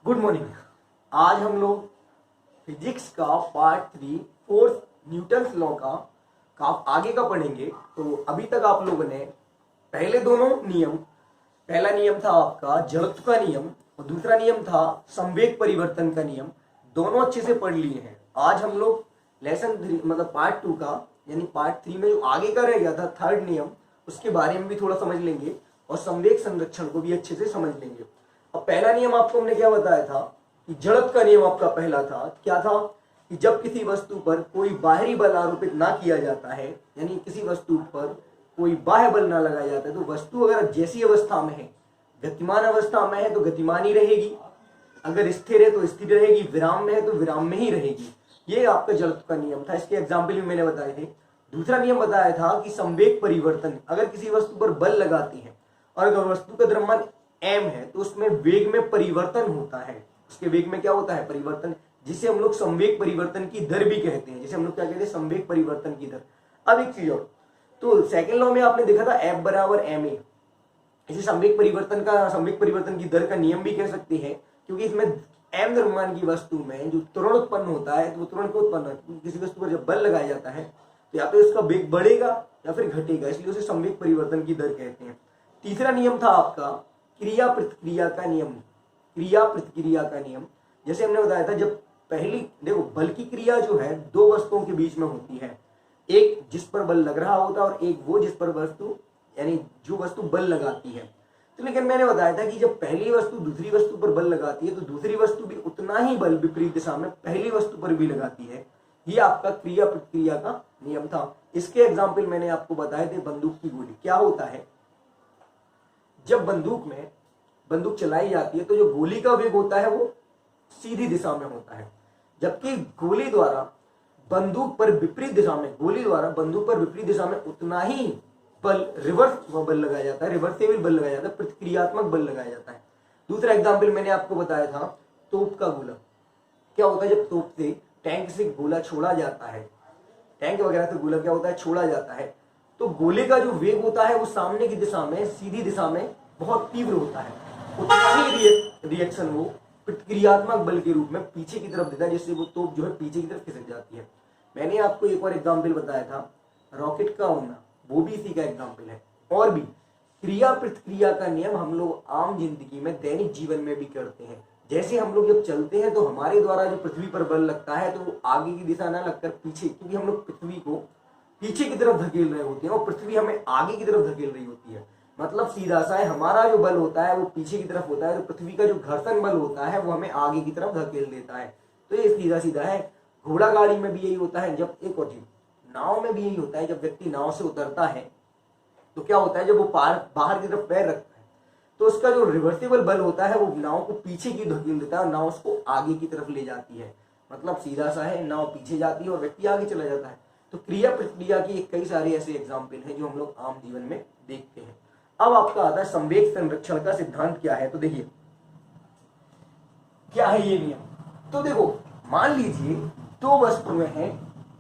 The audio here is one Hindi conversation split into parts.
Good morning. आज हम लोग फिजिक्स का पार्ट 3 फोर्थ न्यूटन्स लॉ का आगे का पढ़ेंगे। तो अभी तक आप लोगों ने पहले दोनों नियम, पहला नियम था आपका जड़त्व का नियम और दूसरा नियम था संवेग परिवर्तन का नियम, दोनों अच्छे से पढ़ लिए हैं। आज हम लोग लेसन 3 मतलब पार्ट 2 का यानी पार्ट 3 में जो आगे का रह गया था थर्ड नियम, उसके बारे में भी थोड़ा समझ लेंगे और संवेग संरक्षण को भी अच्छे से समझ लेंगे। अब पहला नियम आपको हमने क्या बताया था कि जड़त्व का नियम आपका पहला था, क्या था कि जब किसी वस्तु पर कोई बाहरी बल आरोपित ना किया जाता है, यानी किसी वस्तु पर कोई बाह्य बल ना लगाया जाता है, तो वस्तु अगर जैसी अवस्था में है, गतिमान अवस्था में है तो गतिमान ही रहेगी, अगर स्थिर है तो स्थिर रहेगी, विराम में है तो विराम में ही रहेगी। ये आपका जड़त्व का नियम था। इसके एग्जाम्पल भी मैंने बताए थे। दूसरा नियम बताया था कि संवेग परिवर्तन, अगर किसी वस्तु पर बल लगाते हैं और अगर वस्तु का द्रव्यमान m है तो उसमें वेग में परिवर्तन होता है। उसके वेग में क्या होता है? परिवर्तन, जिसे हम लोग संवेग परिवर्तन की दर भी कहते हैं। जिसे हम लोग क्या कहते हैं? संवेग परिवर्तन की दर। अब एक चीज और, तो सेकंड लॉ में आपने देखा था F बराबर ma, इसे संवेग परिवर्तन की दर का नियम भी कह सकते हैं, क्योंकि इसमें m द्रव्यमान की वस्तु में जो त्वरण उत्पन्न होता है, तो वो त्वरण क्यों उत्पन्न होता है? किसी वस्तु पर जब बल लगाया जाता है तो या तो इसका वेग बढ़ेगा या फिर घटेगा, इसलिए उसे संवेग परिवर्तन की दर कहते हैं। तीसरा नियम था आपका क्रिया प्रतिक्रिया का नियम। क्रिया प्रतिक्रिया का नियम जैसे हमने बताया था, जब पहली देखो बल की क्रिया जो है दो वस्तुओं के बीच में होती है, एक जिस पर बल लग रहा होता है और एक वो जिस पर वस्तु यानी जो वस्तु बल लगाती है। तो लेकिन मैंने बताया था कि जब पहली वस्तु दूसरी वस्तु पर बल लगाती है तो दूसरी वस्तु भी उतना ही बल विपरीत दिशा में पहली वस्तु पर भी लगाती है। ये आपका क्रिया प्रतिक्रिया का नियम था। इसके एग्जाम्पल मैंने आपको बताए थे। बंदूक की गोली, क्या होता है जब बंदूक चलाई जाती है तो जो गोली का वेग होता है वो सीधी दिशा में होता है, जबकि गोली द्वारा बंदूक पर विपरीत दिशा में उतना ही बल रिवर्स बल लगाया जाता है, रिवर्सेबल बल लगाया जाता है, प्रतिक्रियात्मक बल लगाया जाता है। दूसरा एग्जाम्पल मैंने आपको बताया था तोप का गोला। क्या होता है जब तोप से टैंक से गोला छोड़ा जाता है, टैंक वगैरह से गोला क्या होता है? छोड़ा जाता है, तो गोले का जो वेग होता है वो सामने की दिशा में, सीधी दिशा में बहुत तीव्र होता है, उतना ही रिएक्शन वो प्रतिक्रियात्मक बल के रूप में पीछे की तरफ देता है, जिससे वो तोप जो है पीछे की तरफ खिसक जाती है। मैंने आपको एक और एग्जाम्पल बताया था रॉकेट का होना, वो भी इसी का एग्जाम्पल है। और भी क्रिया प्रतिक्रिया का नियम हम लोग आम जिंदगी में, दैनिक जीवन में भी करते हैं। जैसे हम लोग जब चलते हैं तो हमारे द्वारा जो पृथ्वी पर बल लगता है तो वो आगे की दिशा ना लगकर पीछे, क्योंकि हम लोग पृथ्वी को पीछे की तरफ धकेल रहे होते हैं और पृथ्वी हमें आगे की तरफ धकेल रही होती है। मतलब सीधा सा है, हमारा जो बल होता है वो पीछे की तरफ होता है, तो पृथ्वी का जो घर्षण बल होता है वो हमें आगे की तरफ धकेल देता है। तो ये सीधा सीधा है। घोड़ा गाड़ी में भी यही होता है। जब एक और चीज, नाव में भी यही होता है, जब व्यक्ति नाव से उतरता है तो क्या होता है, जब वो बाहर की तरफ पैर रखता है तो उसका जो रिवर्सिबल बल होता है वो नाव को पीछे की धकेल देता है और नाव उसको आगे की तरफ ले जाती है। मतलब सीधा सा है, नाव पीछे जाती है और व्यक्ति आगे चला जाता है। तो क्रिया प्रतिक्रिया की कई सारे ऐसे एग्जाम्पल हैं जो हम लोग आम जीवन में देखते हैं। अब आपका आता है संवेग संरक्षण का सिद्धांत क्या है। तो देखिए क्या है ये नियम। तो देखो मान लीजिए दो वस्तुएं हैं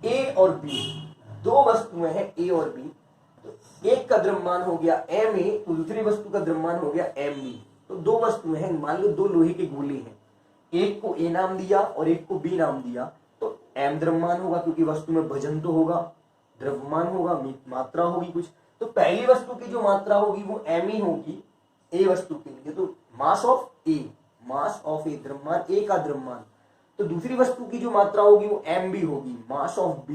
ए और बी, तो एक का द्रव्यमान हो गया ma, तो दूसरी वस्तु का द्रव्यमान हो गया mb। तो दो वस्तुएं हैं, मान लो दो लोहे के गोले हैं, एक को a नाम दिया और एक को b नाम दिया, तो m द्रव्यमान होगा क्योंकि वस्तु में वजन तो होगा, द्रव्यमान होगा, मात्रा होगी कुछ। तो पहली वस्तु की जो मात्रा होगी वो m ही होगी a वस्तु के लिए, तो मास ऑफ a द्रव्यमान, a का द्रव्यमान। तो दूसरी वस्तु की जो मात्रा होगी वो mb होगी, मास ऑफ b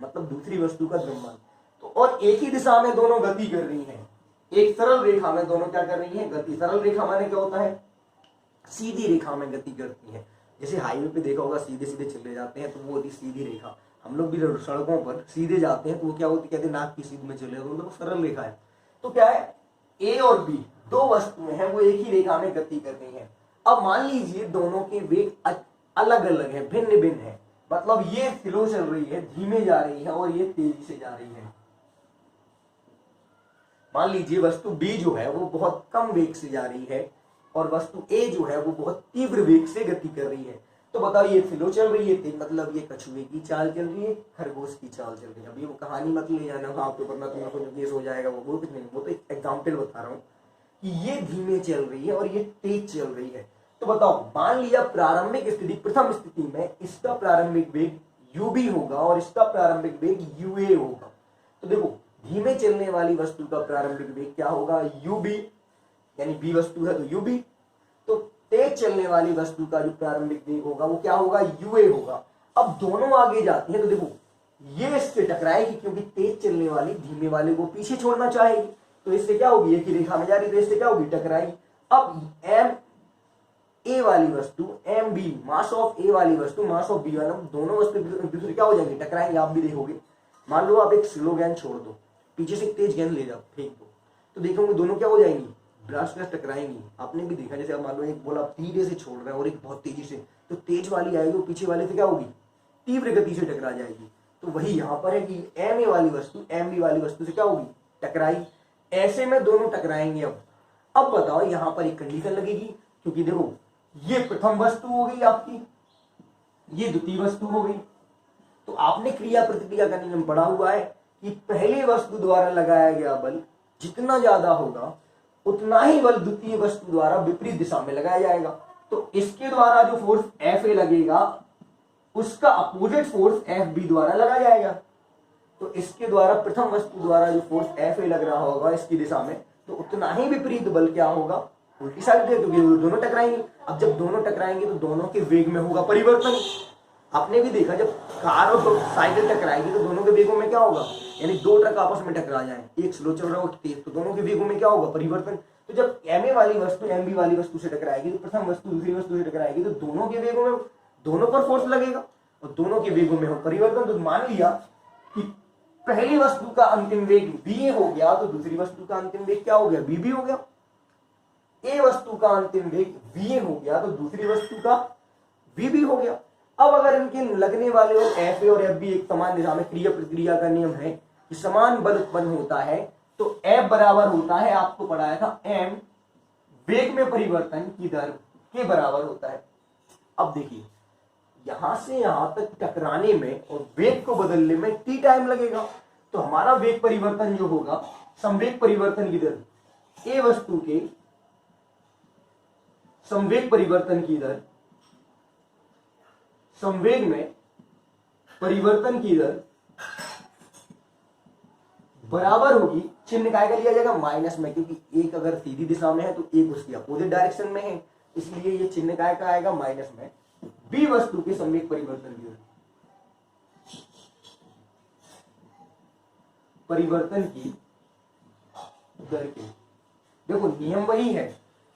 मतलब दूसरी वस्तु का द्रव्यमान। तो और एक ही दिशा में दोनों गति कर रही हैं, एक सरल रेखा में दोनों क्या कर रही हैं? गति। सरल रेखा माने क्या होता है? सीधी रेखा में गति करती है। जैसे हाईवे पे देखा होगा सीधे सीधे चले जाते हैं तो वो होती सीधी रेखा। हम लोग भी सड़कों पर सीधे जाते हैं तो वो क्या होती, कहते हैं नाक की सीध में चले, तो मतलब सरल रेखा है। तो क्या है, ए और बी दो वस्तुएं हैं, वो एक ही रेखा में गति कर रही हैं। अब मान लीजिए दोनों के वेग अलग अलग है, भिन्न भिन्न है, मतलब ये स्लो चल रही है, धीमे जा रही है और ये तेजी से जा रही है। मान लीजिए वस्तु B जो है वो बहुत कम वेग से जा रही है और वस्तु A जो है वो बहुत तीव्र वेग से गति कर रही है। तो बताओ ये स्लो चल रही है, मतलब ये कछुए की चाल चल रही है, खरगोश की चाल चल रही है। अभी वो कहानी मत ले जाना वहां पे, वरना तुम्हारा केस हो जाएगा। वो कुछ नहीं, वो तो एक एग्जाम्पल बता रहा हूँ कि ये धीमे चल रही है और ये तेज चल रही है। तो बताओ, मान लिया प्रारंभिक स्थिति, प्रथम स्थिति में इसका प्रारंभिक वेग ub होगा और इसका प्रारंभिक वेग ua होगा। तो देखो, धीमे चलने वाली वस्तु का प्रारंभिक वेग क्या होगा, ub, यानी b वस्तु है तो ub। तो तेज चलने वाली वस्तु का जो प्रारंभिक वेग होगा वो क्या होगा, ua होगा। अब दोनों आगे जाती है तो देखो ये इससे टकराएगी, क्योंकि तेज चलने वाली धीमे वाले को पीछे छोड़ना चाहेगी, तो इससे क्या होगी, एक ही रेखा में जा रही, तो इससे क्या होगी, टकराएगी। अब एम ए वाली वस्तु, एम बी, मास ऑफ ए वाली वस्तु, मास ऑफ बी वाला, दोनों वस्तु दूसरे क्या हो जाएंगे, टकराएंगे। आप भी देखोगे, मान लो आप एक स्लो गेंद छोड़ दो, पीछे से एक तेज गेंद ले जाओ, फेंक दो, तो देखोगे दोनों क्या हो जाएंगी, ब्लास्ट ब्लास्ट टकराएंगी। आपने भी देखा, जैसे आप मान लो एक बॉल आप धीरे से छोड़ रहे हैं और एक बहुत तेजी से, तो तेज वाली आएगी वो पीछे वाले से क्या होगी, तीव्र गति से टकरा जाएगी। तो वही यहाँ पर है कि एम ए वाली वस्तु एम बी वाली वस्तु से क्या होगी, टकराई। ऐसे में दोनों टकराएंगे। अब बताओ, यहाँ पर एक कंडीशन लगेगी, क्योंकि देखो ये प्रथम वस्तु हो गई आपकी, ये द्वितीय वस्तु हो गई। तो आपने क्रिया प्रतिक्रिया का नियम पढ़ा हुआ है कि पहली वस्तु द्वारा लगाया गया बल जितना ज्यादा होगा उतना ही बल द्वितीय वस्तु द्वारा विपरीत दिशा में लगाया जाएगा। तो इसके द्वारा जो फोर्स एफ ए लगेगा उसका अपोजिट फोर्स एफ बी द्वारा लगाया जाएगा। तो इसके द्वारा प्रथम वस्तु द्वारा जो फोर्स एफ ए लग रहा होगा इसकी दिशा में, तो उतना ही विपरीत बल क्या होगा, उल्टी साइड दे, क्योंकि दोनों टकराएंगे। अब जब दोनों टकराएंगे तो दोनों के वेग में होगा परिवर्तन। आपने भी देखा, जब कार और साइकिल टकराएगी तो दोनों के वेगों में क्या होगा, यानी दो ट्रक आपस में टकरा जाए, एक स्लो चल रहा हो तेज, तो दोनों के वेगों में क्या होगा, परिवर्तन। तो जब एम ए वाली वस्तु एम बी वाली वस्तु से टकराएगी, तो प्रथम वस्तु दूसरी वस्तु से टकराएगी, तो दोनों के वेगों में, दोनों पर फोर्स लगेगा और दोनों के वेगों में हो परिवर्तन। तो मान लिया कि पहली वस्तु का अंतिम वेग बी हो गया, तो दूसरी वस्तु का अंतिम वेग क्या हो गया, बी हो गया। ए वस्तु का अंतिम वेग वी हो गया, तो दूसरी वस्तु का वी हो गया। अब अगर इनके लगने वाले एफ ए और एफ बी एक समान दिशा में, क्रिया प्रतिक्रिया का नियम है कि समान बल उत्पन्न होता है, तो एफ बराबर होता है, आपको पढ़ाया था, एम वेग में परिवर्तन की दर के बराबर होता है। अब देखिए, यहां से यहां तक टकराने में और वेग को बदलने में टी टाइम लगेगा। तो हमारा वेग परिवर्तन जो होगा, संवेग परिवर्तन की दर, ए वस्तु के संवेग परिवर्तन की दर, संवेग में परिवर्तन की दर बराबर होगी, चिन्ह काय का लिया जाएगा, माइनस में, क्योंकि एक अगर सीधी दिशा में है तो एक उसकी अपोजिट डायरेक्शन में है, इसलिए ये चिन्ह काय का आएगा, माइनस में। बी वस्तु के संवेग परिवर्तन की दर, परिवर्तन की दर के, देखो नियम वही है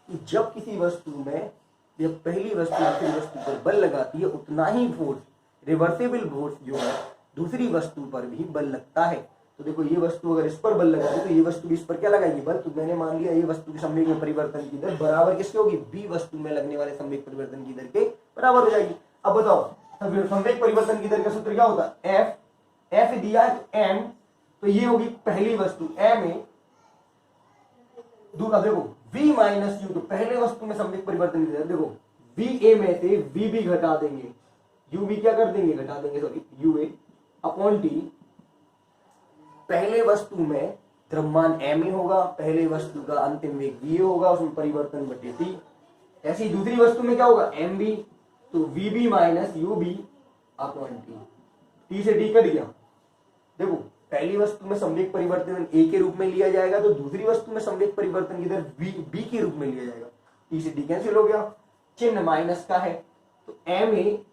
कि जब किसी वस्तु में, जब पहली वस्तु दूसरी वस्तु पर बल लगाती है, उतना ही फोर्स, रिवर्सिबल फोर्स जो है, दूसरी वस्तु पर भी बल लगता है। तो देखो, ये वस्तु अगर इस पर बल लगाएगी तो ये वस्तु भी इस पर क्या लगाएगी, बल। तो मैंने मान लिया ये वस्तु के संवेग में परिवर्तन की दर बराबर किसकी होगी, बी वस्तु में लगने वाले संवेग परिवर्तन की दर के बराबर हो जाएगी। अब बताओ, संवेग परिवर्तन की दर का सूत्र क्या होता है, एफ, एफ दिया है एम, तो ये होगी पहली वस्तु एम ए, दूसरा देखो v माइनस यू, तो पहले वस्तु में संवेग परिवर्तन की दर, देखो v a में से v भी घटा देंगे, u भी क्या कर देंगे, घटा देंगे, sorry u a upon t, पहले वस्तु में द्रव्यमान m a होगा, पहले वस्तु का अंतिम वेग v a होगा, उसमें परिवर्तन बटे t। ऐसे ही दूसरी वस्तु में क्या होगा, m b, तो v b minus u b upon t से d कट गया। देखो, पहली वस्तु में संवेग परिवर्तन a के रूप में लिया जाएगा, तो दूसरी वस्तु में संवेग परिवर्तन की दर b के रूप में लिया जाएगा, t से d कैंसिल हो गया, चिन्ह माइनस का है, तो एम ए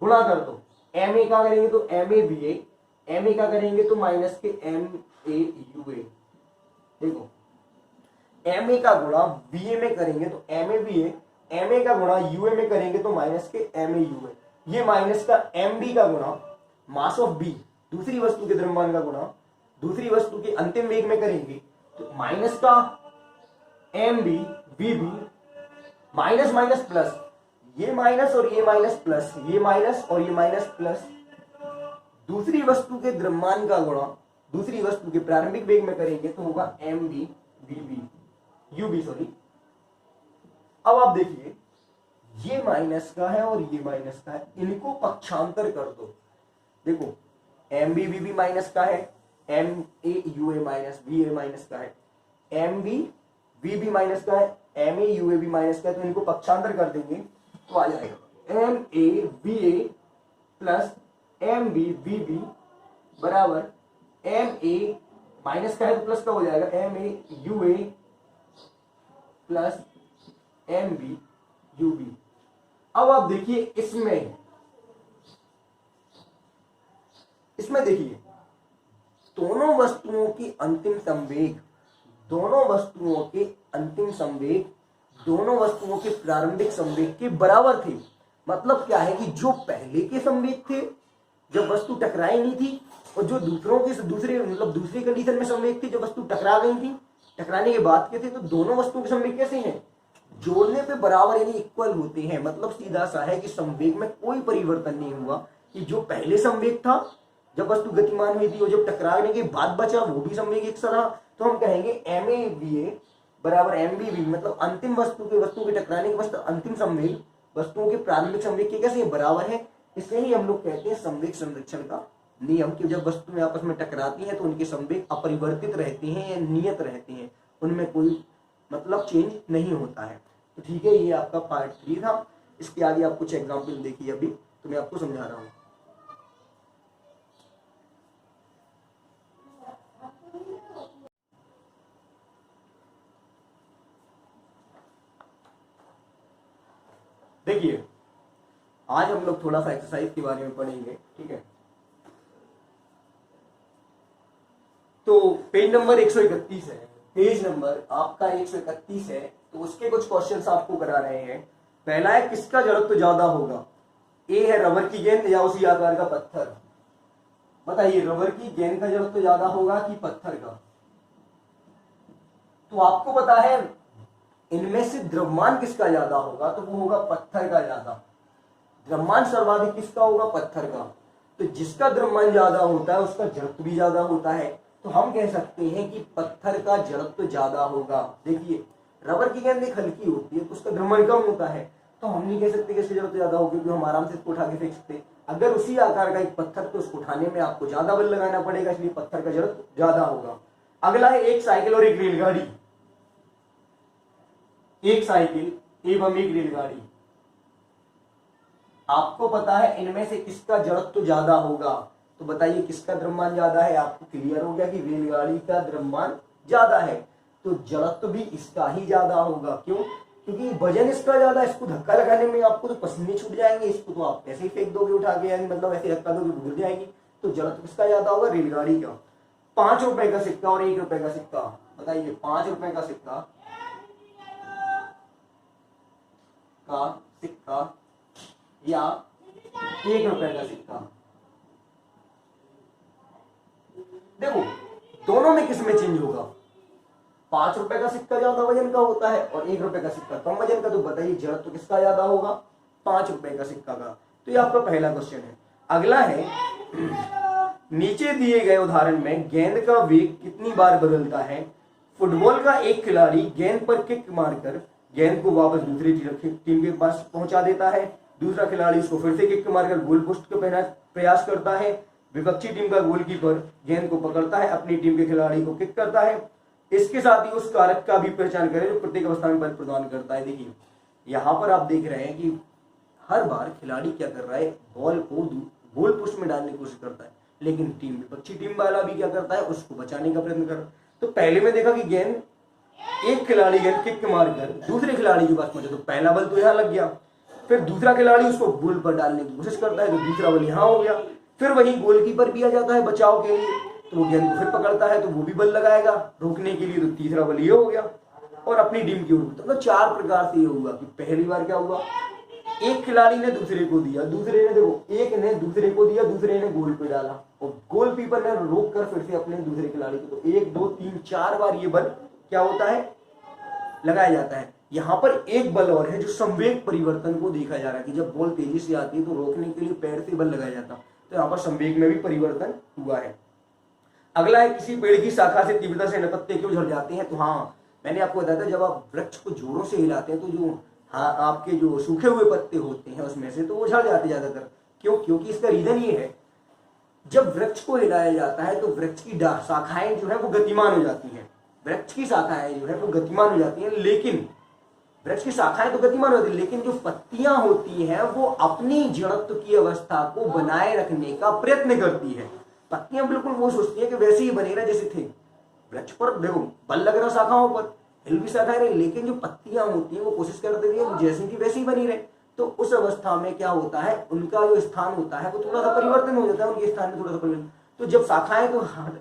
गुणा कर दो, एम ए का करेंगे तो M A B A, M A का करेंगे तो माइनस के एम ए यू ए। देखो, एम ए का गुणा बी ए में करेंगे तो M A B A, M A का गुणा यू ए में करेंगे तो माइनस के एम ए यू ए। ये माइनस का एम बी का गुणा मास ऑफ बी, दूसरी वस्तु के द्रव्यमान का गुणा दूसरी वस्तु के अंतिम वेग में करेंगे, तो माइनस का M B V B, minus minus plus, ये माइनस और ये माइनस प्लस, ये माइनस और ये माइनस प्लस, दूसरी वस्तु के द्रव्यमान का गुणा दूसरी वस्तु के प्रारंभिक वेग में करेंगे तो होगा M B V B U B, sorry. अब आप देखिए, ये माइनस का है और ये माइनस का है, इनको पक्षांतर कर दो। देखो, M B V B minus का है, M A U A minus B A minus का है, M B V B minus का है, M A U A B minus क्या है, तो इनको पक्षांतर कर देंगे तो आ जाएगा M A B A plus M B B B बराबर एम ए माइनस का है तो प्लस का हो जाएगा M A U A plus M B U B. अब आप देखिए इसमें देखिए दोनों वस्तुओं की अंतिम संवेग, दोनों वस्तुओं के अंतिम संवेग दोनों वस्तुओं के प्रारंभिक संवेग के बराबर थे। मतलब क्या है कि जो पहले के संवेग थे जब वस्तु टकराई नहीं थी, और जो दूसरी कंडीशन में संवेग थी जब वस्तु टकरा गई थी, टकराने के बाद के थे, तो दोनों वस्तुओं के संवेग कैसे हैं, जोड़ने पे बराबर यानी इक्वल होते हैं। मतलब सीधा सा है कि संवेग में कोई परिवर्तन नहीं हुआ, कि जो पहले संवेग था जब वस्तु गतिमान हुई थी और जब टकराने के बाद बचा वो भी संवेग एक सा रहा। तो हम कहेंगे एम ए बी ए बराबर एम बी बी, मतलब अंतिम वस्तु के टकराने के बाद अंतिम संवेग वस्तुओं के प्रारंभिक संवेग के कैसे बराबर है। इसलिए ही हम लोग कहते हैं संवेग संरक्षण का नियम, कि जब वस्तुएं आपस में टकराती हैं तो उनके संवेग अपरिवर्तित रहते हैं या नियत रहते हैं, उनमें कोई मतलब चेंज नहीं होता है। तो ठीक है, ये आपका पार्ट 3 था। इसके आगे आप कुछ एग्जाम्पल देखिए, अभी तो मैं आपको समझा रहा हूं। देखिए आज हम लोग थोड़ा सा एक्सरसाइज के बारे में पढ़ेंगे, ठीक है। तो पेज नंबर 131 है, पेज नंबर आपका 131 है, तो उसके कुछ क्वेश्चंस आपको करा रहे हैं। पहला है किसका जड़त्व ज्यादा होगा, ए है रबर की गेंद या उसी आकार का पत्थर। बताइए रबर की गेंद का जड़त्व ज्यादा होगा कि पत्थर का। तो आपको पता है इनमें से द्रव्यमान किसका ज्यादा होगा, तो वो होगा पत्थर का ज्यादा। द्रव्यमान सर्वाधिक किसका होगा, पत्थर का। तो जिसका द्रव्यमान ज्यादा होता है उसका जड़त्व भी ज्यादा होता है। तो हम कह सकते हैं कि पत्थर का जड़त्व ज्यादा होगा। देखिए रबर की गेंद एक हल्की होती है तो उसका द्रव्यमान कम होता है, तो हम नहीं कह सकते कि इसका जड़त्व ज्यादा होगा, क्योंकि हम आराम से इसको उठा के फेंक सकते। अगर उसी आकार का एक पत्थर तो उसको उठाने में आपको ज्यादा बल लगाना पड़ेगा, इसलिए पत्थर का जड़त्व ज्यादा होगा। अगला है एक साइकिल और एक रेलगाड़ी। एक साइकिल एवं एक रेलगाड़ी, आपको पता है इनमें से किसका जड़त्व ज्यादा होगा। तो बताइए किसका द्रव्यमान ज्यादा है। आपको क्लियर हो गया कि रेलगाड़ी का द्रव्यमान ज्यादा है, तो जड़त्व भी इसका ही ज्यादा होगा। क्यों, क्योंकि वजन इसका ज्यादा, इसको धक्का लगाने में आपको तो पसीने छूट जाएंगे, इसको तो आप ऐसे ही फेंक दोगे उठा के, यानी मतलब ऐसे धक्का दोगे गिर जाएगी। तो जड़त्व किसका ज्यादा होगा, रेलगाड़ी का। 5 रुपए का सिक्का और 1 रुपए का सिक्का, बताइए 5 रुपए का सिक्का या 1 रुपए का सिक्का। देखो दोनों में किसमें चेंज होगा, 5 रुपए का सिक्का ज्यादा वजन का होता है और 1 रुपए का सिक्का कम वजन का। तो बताइए जड़त्व किसका ज्यादा होगा, 5 रुपए का सिक्का का। तो ये आपका पहला क्वेश्चन है। अगला है नीचे दिए गए उदाहरण में गेंद का वेग कितनी बार बदलता है। फुटबॉल का एक खिलाड़ी गेंद पर किक मारकर गेंद को वापस दूसरी टीम के पास पहुंचा देता है। दूसरा खिलाड़ी उसको फिर से किक मारकर गोल पोस्ट को प्रयास करता है। विपक्षी टीम का गोलकीपर गेंद को पकड़ता है, अपनी टीम के खिलाड़ी को किक करता है। इसके साथ ही उस कारक का भी पहचान करें जो प्रत्येक अवस्था में बल प्रदान करता है। देखिए यहाँ पर आप देख रहे हैं कि हर बार खिलाड़ी क्या कर रहा है, बॉल को गोल पोस्ट में डालने की कोशिश करता है, लेकिन विपक्षी टीम वाला भी क्या करता है, उसको बचाने का प्रयत्न कर रहा है। तो पहले में देखा कि गेंद एक खिलाड़ी गेंद किक मारकर दूसरे खिलाड़ी के पास पहुंचा, तो पहला बल तो यहाँ लग गया। फिर दूसरा खिलाड़ी उसको गोल पर डालने की कोशिश करता है, तो दूसरा बल यहाँ हो गया। फिर वही गोलकीपर भी आ जाता है बचाव के लिए, तो वो गेंद को फिर पकड़ता है, तो वो भी बल लगाएगा रोकने के लिए, तो तीसरा बल ये हो गया। और अपनी टीम की ओर तो 4 प्रकार से ये हुआ कि पहली बार क्या हुआ, एक खिलाड़ी ने दूसरे को दिया, दूसरे ने देखो एक ने दूसरे को दिया, दूसरे ने गोल पे डाला और गोलकीपर ने रोक कर फिर से अपने दूसरे खिलाड़ी को, तो 1 2 3 4 बार ये बल क्या होता है, लगाया जाता है। यहाँ पर एक बल और है जो संवेग परिवर्तन को देखा जा रहा है कि जब बॉल तेजी से आती है तो रोकने के लिए पैर से बल लगाया जाता, तो यहाँ पर संवेग में भी परिवर्तन हुआ है। अगला है किसी पेड़ की शाखा से तीव्रता से पत्ते क्यों झड़ जाते हैं। तो हाँ मैंने आपको बताया था जब आप वृक्ष को जोरों से हिलाते हैं तो जो आपके जो सूखे हुए पत्ते होते हैं उसमें से तो वो झड़ जाते ज्यादातर। क्यों, क्योंकि इसका रीजन ये है जब वृक्ष को हिलाया जाता है तो वृक्ष की शाखाएं जो है वो गतिमान हो जाती हैं, वृक्ष की शाखाएं जो है वो गतिमान हो जाती हैं, लेकिन वृक्ष की शाखाएं तो गतिमान होती है, लेकिन जो पत्तियां होती हैं वो अपनी जड़त्व की अवस्था को बनाए रखने का प्रयत्न करती है। पत्तियां बिल्कुल वो सोचती है कि वैसे ही बने रहे जैसे थे। वृक्ष पर देखो बल लग रहा शाखाओं पर, हिल भी शाखाएं रहे, लेकिन जो पत्तियां होती हैं वो कोशिश करती है जैसी थी वैसी ही बनी रहे। तो उस अवस्था में क्या होता है, उनका जो स्थान होता है वो थोड़ा सा परिवर्तन हो जाता है, उनके स्थान में थोड़ा सा परिवर्तन। तो जब शाखाएं तो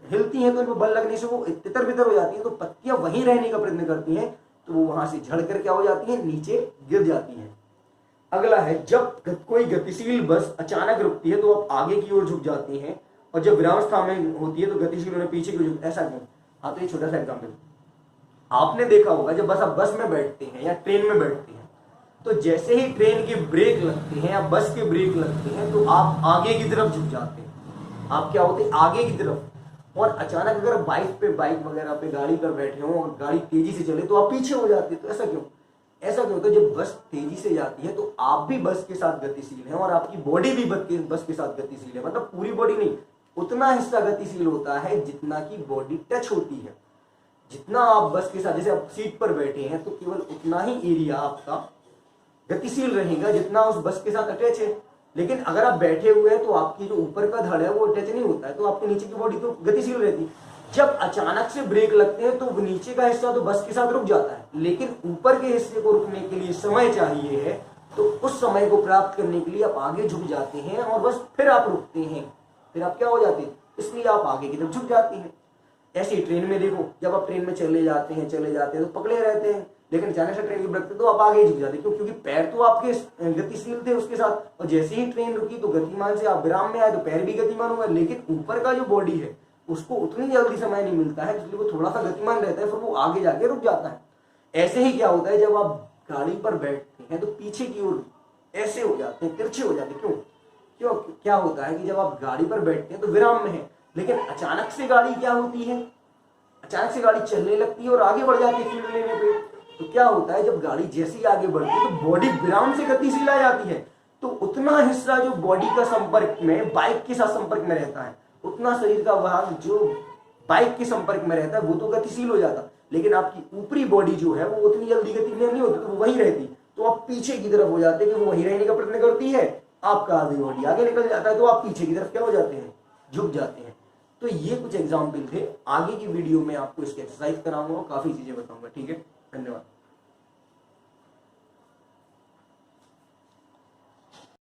हिलती हैं तो उनको बल लगने से वो तितर बितर हो जाती हैं, तो पत्तियां वहीं रहने का प्रयत्न करती हैं, तो वो वहां से झड़ कर क्या हो जाती है, नीचे गिर जाती है। अगला है, जब कोई गतिशील बस अचानक रुकती है तो आप आगे की ओर झुक जाती हैं, और जब विराम स्थान में होती है तो गतिशील होने पीछे की ओर। ऐसा क्यों? हाँ, तो ये छोटा सा एग्जाम्पल आपने देखा होगा, जब बस आप बस में बैठते हैं या ट्रेन में बैठते हैं, तो जैसे ही ट्रेन के ब्रेक लगते हैं या बस के ब्रेक लगते हैं तो आप आगे की तरफ झुक जाते हैं। आप क्या होते हैं, आगे की तरफ। और अचानक अगर बाइक वगैरह पे गाड़ी पर बैठे हो और गाड़ी तेजी से चले तो आप पीछे हो जाते हैं। तो ऐसा क्यों? ऐसा क्यों होता है, जब बस तेजी से जाती है तो आप भी बस के साथ गतिशील हैं और आपकी बॉडी भी बस के साथ गतिशील है। मतलब पूरी बॉडी नहीं, उतना हिस्सा गतिशील होता है जितना की बॉडी टच होती है। जितना आप बस के साथ, जैसे आप सीट पर बैठे हैं तो केवल उतना ही एरिया आपका गतिशील रहेगा जितना उस बस के साथ अटैच है। लेकिन अगर आप बैठे हुए हैं तो आपकी जो ऊपर का धड़ है वो अटैच नहीं होता है, तो आपके नीचे की बॉडी तो गतिशील रहती है। जब अचानक से ब्रेक लगते हैं तो नीचे का हिस्सा तो बस के साथ रुक जाता है, लेकिन ऊपर के हिस्से को रुकने के लिए समय चाहिए है। तो उस समय को प्राप्त करने के लिए आप आगे झुक जाते हैं और बस फिर आप रुकते हैं, फिर आप क्या हो जाते हैं, इसलिए आप आगे की तरफ झुक जाते हैं। ऐसे ही ट्रेन में देखो, जब आप ट्रेन में चले जाते हैं तो पकड़े रहते हैं, लेकिन अचानक से ट्रेन की ब्रेक तो आप आगे झुक जाते हैं। क्यों? क्योंकि पैर तो आपके गतिशील थे उसके साथ, और जैसे ही ट्रेन रुकी तो गतिमान से आप विराम में आए तो पैर भी गतिमान हुआ, लेकिन ऊपर का जो बॉडी है उसको उतनी जल्दी समय नहीं मिलता है, इसलिए वो थोड़ा सा गतिमान रहता है, फिर वो आगे जाके रुक जाता है। ऐसे ही क्या होता है, जब आप गाड़ी पर बैठते हैं तो पीछे की ओर ऐसे हो जाते हैं, तिरछे हो जाते हैं। क्यों? क्या होता है कि जब आप गाड़ी पर बैठते हैं तो विराम में है, लेकिन अचानक से गाड़ी क्या होती है, अचानक से गाड़ी चलने लगती है और आगे बढ़ जाती है फील्ड लेने पे। तो क्या होता है, जब गाड़ी जैसे ही आगे बढ़ती है तो बॉडी विराम से गतिशील आ जाती है, तो उतना हिस्सा जो बॉडी का संपर्क में बाइक के साथ संपर्क में रहता है, उतना शरीर का भाग जो बाइक के संपर्क में रहता है वो तो गतिशील हो जाता, लेकिन आपकी ऊपरी बॉडी जो है वो उतनी जल्दी गतिशील नहीं होती, तो वो वहीं रहती। तो आप पीछे की तरफ हो जाते हैं कि वो वहीं रहने का प्रयत्न करती है, आपका आधी बॉडी आगे निकल जाता है, तो आप पीछे की तरफ क्या हो जाते हैं, झुक जाते हैं। तो ये कुछ एग्जाम्पल थे। आगे की वीडियो में आपको इसके एक्सरसाइज कराऊंगा और काफी चीजें बताऊंगा। ठीक है, धन्यवाद।